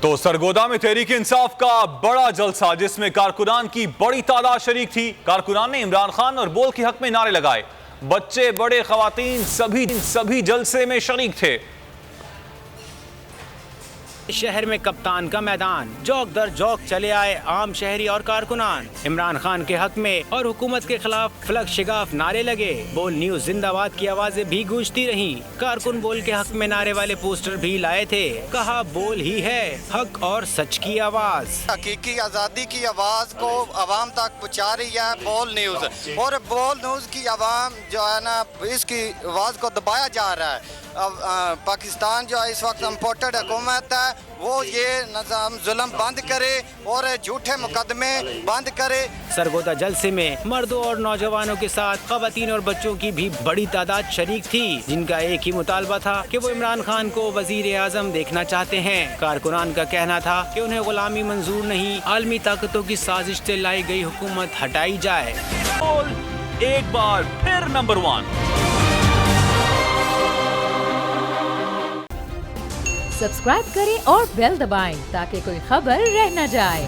تو سرگودا میں تحریک انصاف کا بڑا جلسہ جس میں کارکنان کی بڑی تعداد شریک تھی۔ کارکنان نے عمران خان اور بول کے حق میں نعرے لگائے۔ بچے بڑے خواتین سبھی جلسے میں شریک تھے۔ شہر میں کپتان کا میدان، جوک در جوک چلے آئے عام شہری اور کارکنان۔ عمران خان کے حق میں اور حکومت کے خلاف فلک شگاف نعرے لگے۔ بول نیوز زندہ باد کی آوازیں بھی گونجتی رہیں۔ کارکن بول کے حق میں نعرے والے پوسٹر بھی لائے تھے۔ کہا بول ہی ہے حق اور سچ کی آواز۔ حقیقی آزادی کی آواز کو عوام تک پہنچا رہی ہے بول نیوز، اور بول نیوز کی عوام جو ہے نا اس کی آواز کو دبایا جا رہا ہے۔ پاکستان جو اس وقت امپورٹڈ حکومت ہے وہ یہ نظام ظلم بند کرے اور جھوٹے مقدمے بند کرے۔ سرگودا جلسے میں مردوں اور نوجوانوں کے ساتھ خواتین اور بچوں کی بھی بڑی تعداد شریک تھی، جن کا ایک ہی مطالبہ تھا کہ وہ عمران خان کو وزیر اعظم دیکھنا چاہتے ہیں۔ کارکنان کا کہنا تھا کہ انہیں غلامی منظور نہیں، عالمی طاقتوں کی سازش سے لائی گئی حکومت ہٹائی جائے۔ بول ایک بار پھر نمبر 1۔ سبسکرائب کریں اور بیل دبائیں تاکہ کوئی خبر رہ نہ جائے۔